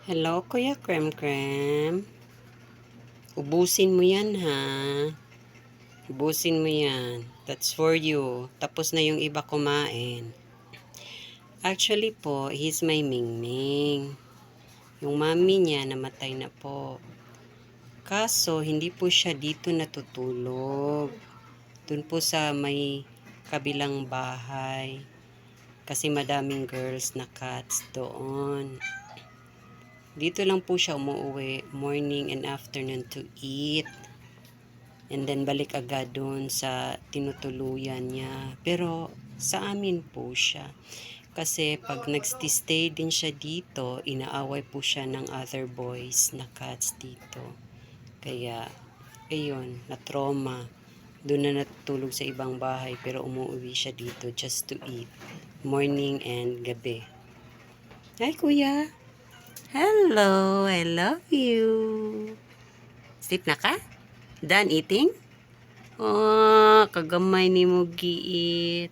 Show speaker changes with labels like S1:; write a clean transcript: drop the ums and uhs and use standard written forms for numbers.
S1: Hello, Kuya Krem Krem. Ubusin mo yan, ha? Ubusin mo yan. That's for you. Tapos na yung iba kumain. Actually po, he's my Mingming. Yung mami niya namatay na po. Kaso, hindi po siya dito natutulog. Doon po sa may kabilang bahay. Kasi madaming girls na cats doon. Dito lang po siya umuwi morning and afternoon to eat. And then balik agad doon sa tinutuluyan niya. Pero sa amin po siya. Kasi pag nagstay din siya dito, inaaway po siya ng other boys na cats dito. Kaya, ayun, na-trauma. Doon na natutulog sa ibang bahay pero umuwi siya dito just to eat. Morning and gabi. Hi, kuya! Hello! I love you! Sleep na ka? Done eating? Oh, kagamay ni mo giit.